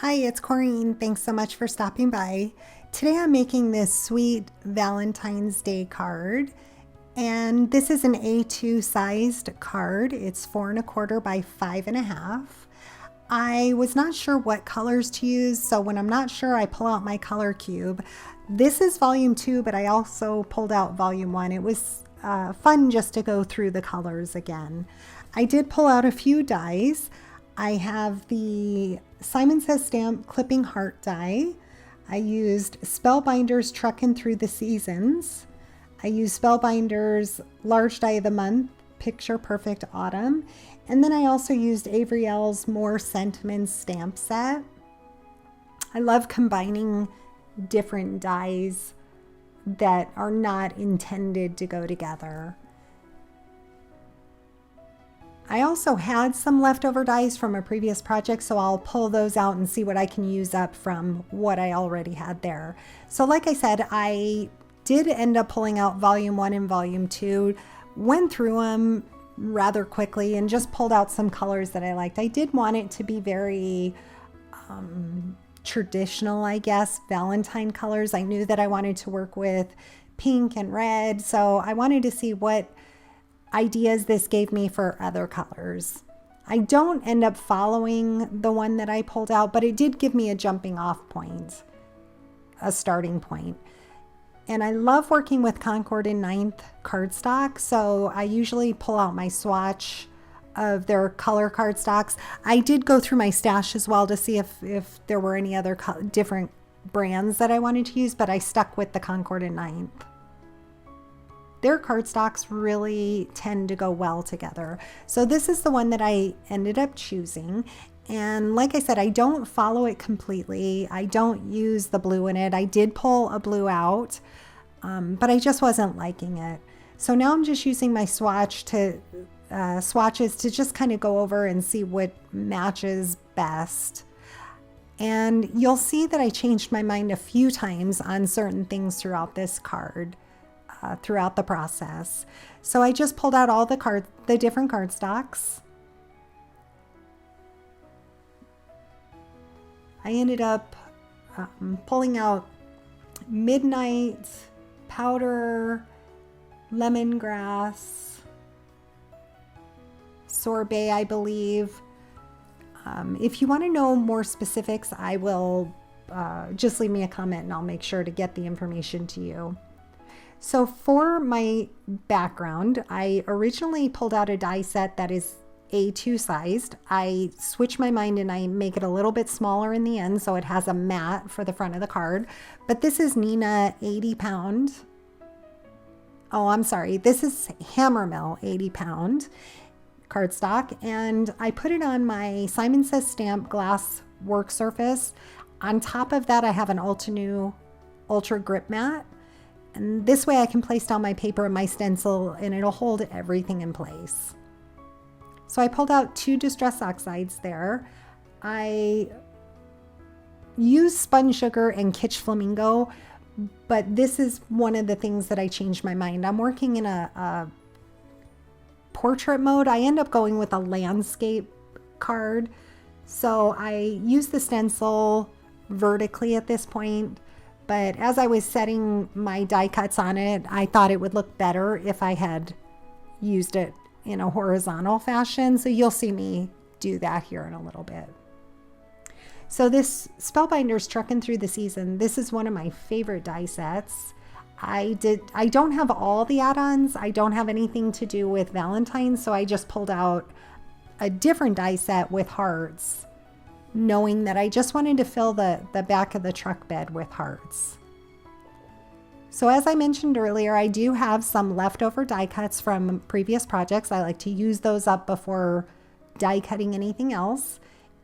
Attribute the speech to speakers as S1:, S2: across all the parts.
S1: Hi, it's Corrine. Thanks so much for stopping by. Today I'm making this sweet Valentine's Day card, and this is an A2 sized card. It's 4¼ by 5½. I was not sure what colors to use, so when I'm not sure, I pull out my color cube. This is volume 2, but I also pulled out volume 1. It was fun just to go through the colors again. I did pull out a few dies. I have the Simon Says Stamp Clipping Heart die. I used Spellbinders Truckin Through the Seasons. I used Spellbinders Large Die of the Month Picture Perfect Autumn. And then I also used Avery Elle's More Sentiments stamp set. I love combining different dies that are not intended to go together. I also had some leftover dies from a previous project, so I'll pull those out and see what I can use up from what I already had there. So like I said, I did end up pulling out volume 1 and volume 2, went through them rather quickly and just pulled out some colors that I liked. I did want it to be very traditional, I guess, Valentine colors. I knew that I wanted to work with pink and red, so I wanted to see what ideas this gave me for other colors. I don't end up following the one that I pulled out, but it did give me a jumping off point, a starting point. And I love working with Concord and Ninth cardstock, so I usually pull out my swatch of their color cardstocks. I did go through my stash as well to see if there were any other different brands that I wanted to use, but I stuck with the Concord and Ninth. Their cardstocks really tend to go well together. So this is the one that I ended up choosing. And like I said, I don't follow it completely. I don't use the blue in it. I did pull a blue out, but I just wasn't liking it. So now I'm just using my swatches to just kind of go over and see what matches best. And you'll see that I changed my mind a few times on certain things throughout this card. Throughout the process. So I just pulled out all the different cardstocks. I ended up pulling out Midnight, Powder, Lemongrass, Sorbet, I believe. If you want to know more specifics, I will just leave me a comment and I'll make sure to get the information to you. So for my background, I originally pulled out a die set that is A2 sized. I switch my mind and I make it a little bit smaller in the end so it has a mat for the front of the card. But this is Nina 80 pound. Oh, I'm sorry. This is Hammermill 80 pound cardstock. And I put it on my Simon Says Stamp glass work surface. On top of that, I have an Altenew Ultra Grip Mat. And this way I can place down my paper and my stencil and it'll hold everything in place. So I pulled out 2 Distress Oxides there. I used Spun Sugar and Kitsch Flamingo, but this is one of the things that I changed my mind. I'm working in a portrait mode. I end up going with a landscape card. So I use the stencil vertically at this point. But as I was setting my die cuts on it, I thought it would look better if I had used it in a horizontal fashion. So you'll see me do that here in a little bit. So this Spellbinders Truckin Through the Season, this is one of my favorite die sets. I don't have all the add-ons. I don't have anything to do with Valentine's, so I just pulled out a different die set with hearts, knowing that I just wanted to fill the back of the truck bed with hearts. So as I mentioned earlier, I do have some leftover die cuts from previous projects. I like to use those up before die cutting anything else.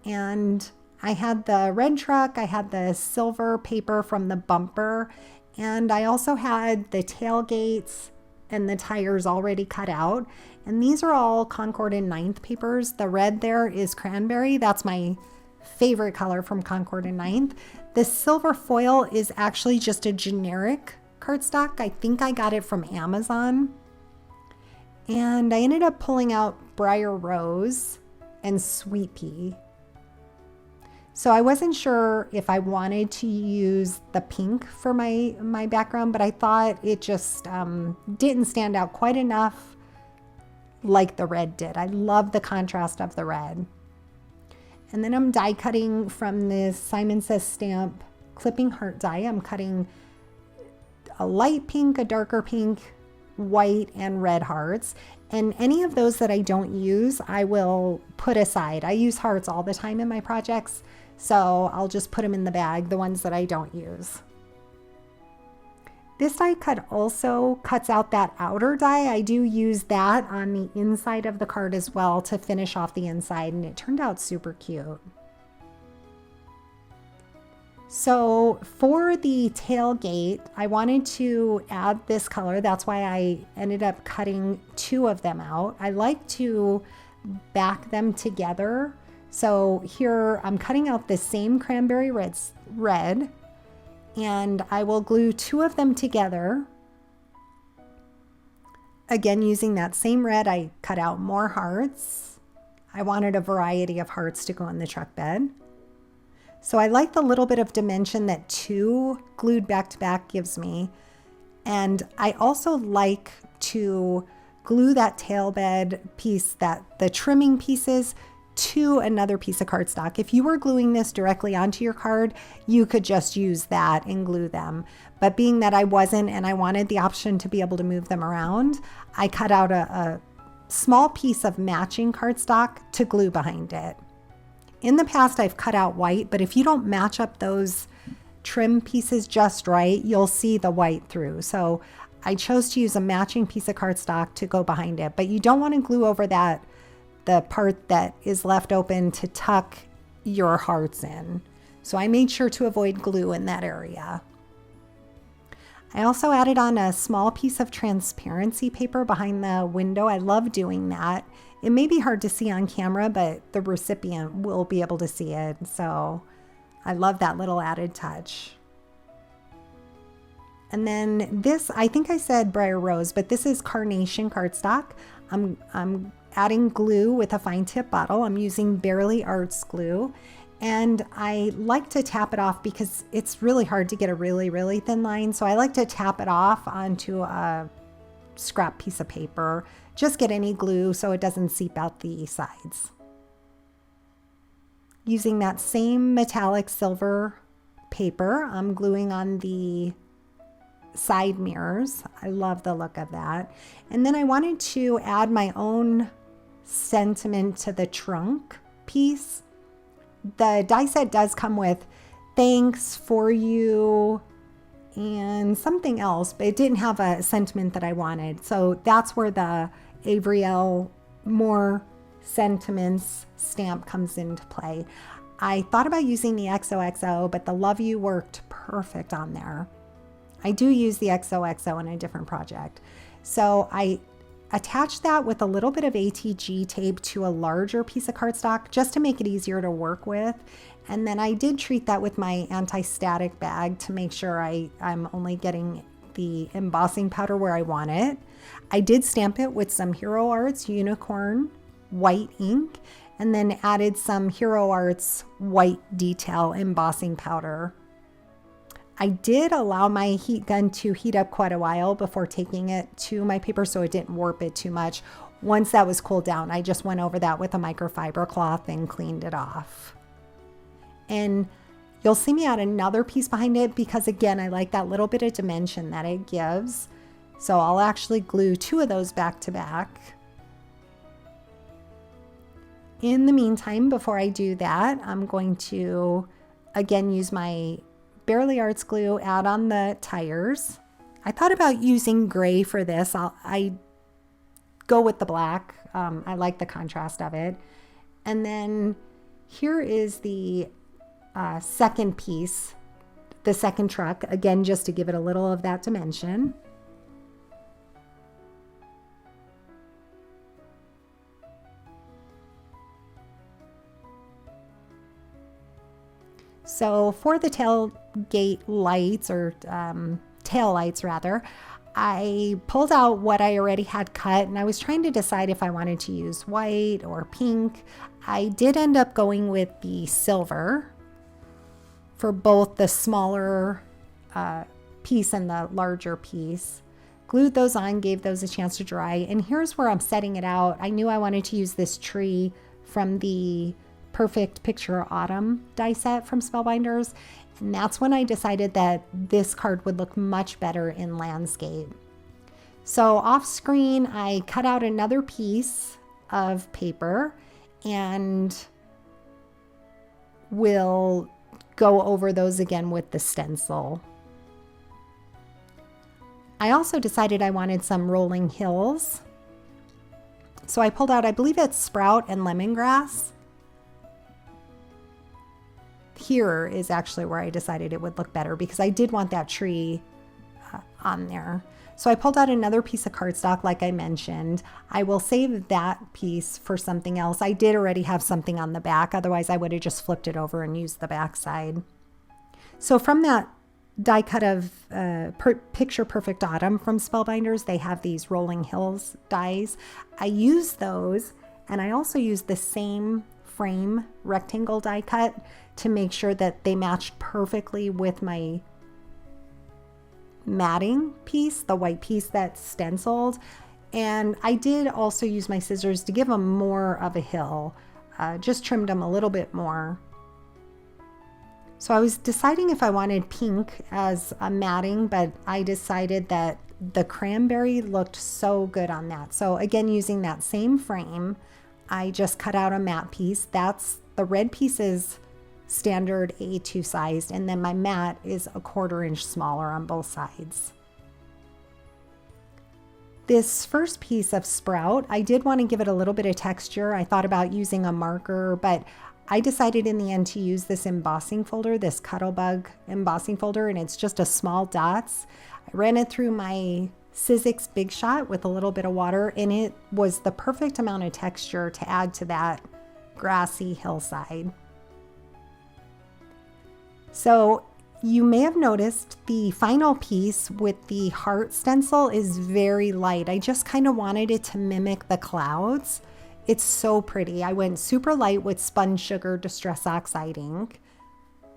S1: And I had the red truck, I had the silver paper from the bumper, and I also had the tailgates and the tires already cut out. And these are all Concord and Ninth papers. The red there is cranberry. That's my favorite color from Concord and Ninth. The silver foil is actually just a generic cardstock. I think I got it from Amazon. And I ended up pulling out Briar Rose and Sweet Pea. So I wasn't sure if I wanted to use the pink for my background, but I thought it just didn't stand out quite enough like the red did. I love the contrast of the red. And then I'm die cutting from this Simon Says stamp clipping heart die. I'm cutting a light pink, a darker pink, white, and red hearts. And any of those that I don't use, I will put aside. I use hearts all the time in my projects, so I'll just put them in the bag, the ones that I don't use. This die cut also cuts out that outer die. I do use that on the inside of the card as well to finish off the inside, and it turned out super cute. So for the tailgate, I wanted to add this color. That's why I ended up cutting 2 of them out. I like to back them together. So here I'm cutting out the same cranberry red, and I will glue 2 of them together. Again, using that same red, I cut out more hearts. I wanted a variety of hearts to go in the truck bed. So I like the little bit of dimension that 2 glued back to back gives me. And I also like to glue that tail bed piece, the trimming pieces, to another piece of cardstock. If you were gluing this directly onto your card, you could just use that and glue them. But being that I wasn't and I wanted the option to be able to move them around, I cut out a small piece of matching cardstock to glue behind it. In the past, I've cut out white, but if you don't match up those trim pieces just right, you'll see the white through. So I chose to use a matching piece of cardstock to go behind it, but you don't want to glue over the part that is left open to tuck your hearts in. So I made sure to avoid glue in that area. I also added on a small piece of transparency paper behind the window. I love doing that. It may be hard to see on camera, but the recipient will be able to see it. So I love that little added touch. And then this, I think I said Briar Rose, but this is Carnation cardstock. I'm adding glue with a fine tip bottle. I'm using Barely Arts glue. And I like to tap it off because it's really hard to get a really, really thin line. So I like to tap it off onto a scrap piece of paper. Just get any glue so it doesn't seep out the sides. Using that same metallic silver paper, I'm gluing on the side mirrors. I love the look of that. And then I wanted to add my own sentiment to the trunk piece. The die set does come with thanks, for you, and something else, but it didn't have a sentiment that I wanted. So that's where the Avery Elle More Sentiments stamp comes into play. I thought about using the XOXO, but the Love You worked perfect on there. I do use the XOXO in a different project. So I attached that with a little bit of ATG tape to a larger piece of cardstock just to make it easier to work with. And then I did treat that with my anti-static bag to make sure I'm only getting the embossing powder where I want it. I did stamp it with some Hero Arts Unicorn white ink and then added some Hero Arts white detail embossing powder. I did allow my heat gun to heat up quite a while before taking it to my paper so it didn't warp it too much. Once that was cooled down, I just went over that with a microfiber cloth and cleaned it off. And you'll see me add another piece behind it because, again, I like that little bit of dimension that it gives. So I'll actually glue 2 of those back to back. In the meantime, before I do that, I'm going to, again, use my Barely Arts glue, add on the tires. I thought about using gray for this. I go with the black. I like the contrast of it. And then here is the second piece, the second truck, again, just to give it a little of that dimension. So for the tailgate lights, or tail lights rather, I pulled out what I already had cut and I was trying to decide if I wanted to use white or pink. I did end up going with the silver for both the smaller piece and the larger piece. Glued those on, gave those a chance to dry. And here's where I'm setting it out. I knew I wanted to use this tree from the Perfect Picture Autumn die set from Spellbinders. And that's when I decided that this card would look much better in landscape. So off screen, I cut out another piece of paper and will go over those again with the stencil. I also decided I wanted some rolling hills. So I pulled out, I believe it's sprout and lemongrass. Here is actually where I decided it would look better because I did want that tree on there. So I pulled out another piece of cardstock like I mentioned. I will save that piece for something else. I did already have something on the back, otherwise I would have just flipped it over and used the back side. So from that die cut of Picture Perfect Autumn from Spellbinders, they have these rolling hills dies. I used those, and I also used the same frame rectangle die cut to make sure that they matched perfectly with my matting piece, the white piece that's stenciled. And I did also use my scissors to give them more of a hill, just trimmed them a little bit more. So I was deciding if I wanted pink as a matting, but I decided that the cranberry looked so good on that. So again, using that same frame, I just cut out a matte piece. That's the red piece is standard A2 sized, and then my matte is a 1/4 inch smaller on both sides. This first piece of sprout, I did want to give it a little bit of texture. I thought about using a marker, but I decided in the end to use this embossing folder, this Cuttlebug embossing folder, and it's just a small dots. I ran it through my Sizzix Big Shot with a little bit of water, and it was the perfect amount of texture to add to that grassy hillside. So you may have noticed the final piece with the heart stencil is very light. I just kind of wanted it to mimic the clouds. It's so pretty. I went super light with Spun Sugar Distress Oxide ink.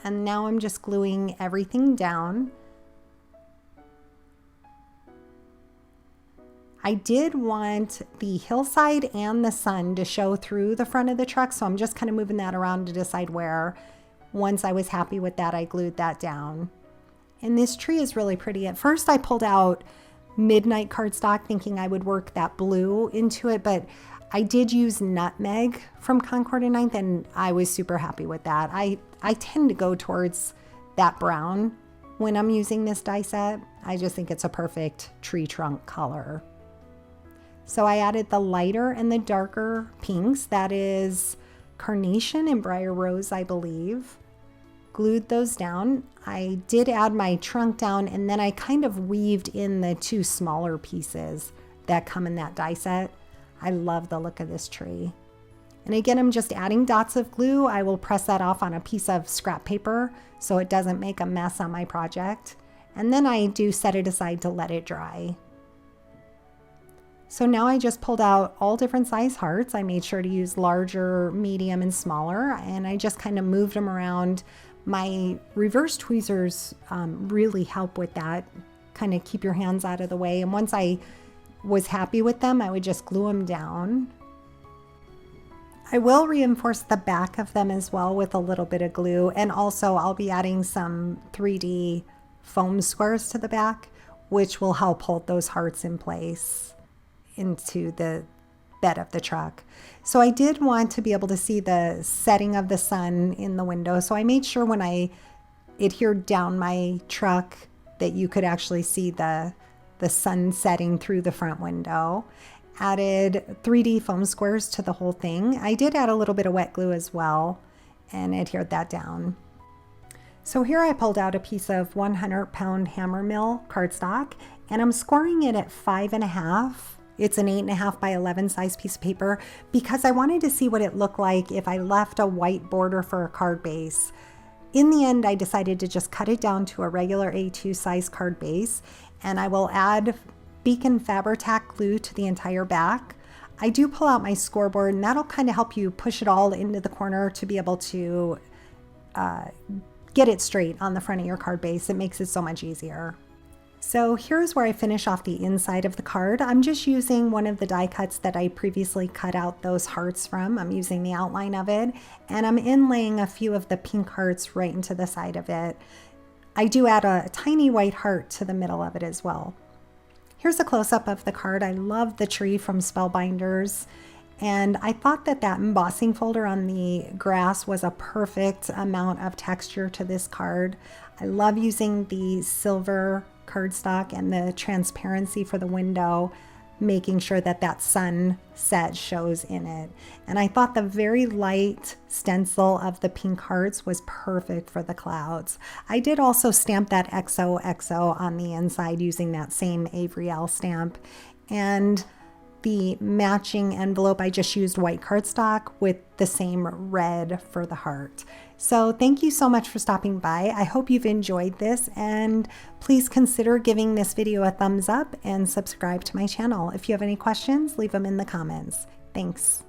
S1: And now I'm just gluing everything down. I did want the hillside and the sun to show through the front of the truck, so I'm just kind of moving that around to decide where. Once I was happy with that, I glued that down. And this tree is really pretty. At first I pulled out Midnight cardstock thinking I would work that blue into it, but I did use Nutmeg from Concord and Ninth, and I was super happy with that. I tend to go towards that brown when I'm using this die set. I just think it's a perfect tree trunk color. So I added the lighter and the darker pinks. That is Carnation and Briar Rose, I believe. Glued those down. I did add my trunk down, and then I kind of weaved in the two smaller pieces that come in that die set. I love the look of this tree. And again, I'm just adding dots of glue. I will press that off on a piece of scrap paper so it doesn't make a mess on my project. And then I do set it aside to let it dry. So now I just pulled out all different size hearts. I made sure to use larger, medium, and smaller, and I just kind of moved them around. My reverse tweezers really help with that, kind of keep your hands out of the way. And once I was happy with them, I would just glue them down. I will reinforce the back of them as well with a little bit of glue, and also I'll be adding some 3D foam squares to the back, which will help hold those hearts in place into the bed of the truck. So I did want to be able to see the setting of the sun in the window, so I made sure when I adhered down my truck that you could actually see the sun setting through the front window. Added 3D foam squares to the whole thing. I did add a little bit of wet glue as well and adhered that down. So here I pulled out a piece of 100-pound hammer mill cardstock, and I'm scoring it at 5.5. It's an 8.5 by 11 size piece of paper because I wanted to see what it looked like if I left a white border for a card base. In the end, I decided to just cut it down to a regular A2 size card base, and I will add Beacon Fabri-Tac glue to the entire back. I do pull out my scoreboard, and that'll kind of help you push it all into the corner to be able to get it straight on the front of your card base. It makes it so much easier. So here's where I finish off the inside of the card. I'm just using one of the die cuts that I previously cut out those hearts from. I'm using the outline of it, and I'm inlaying a few of the pink hearts right into the side of it. I do add a tiny white heart to the middle of it as well. Here's a close-up of the card. I love the tree from Spellbinders, and I thought that that embossing folder on the grass was a perfect amount of texture to this card. I love using the silver cardstock and the transparency for the window, making sure that that sunset shows in it. And I thought the very light stencil of the pink hearts was perfect for the clouds. I did also stamp that XOXO on the inside using that same Avery Elle stamp. And the matching envelope, I just used white cardstock with the same red for the heart. So thank you so much for stopping by. I hope you've enjoyed this, and please consider giving this video a thumbs up and subscribe to my channel. If you have any questions, leave them in the comments. Thanks.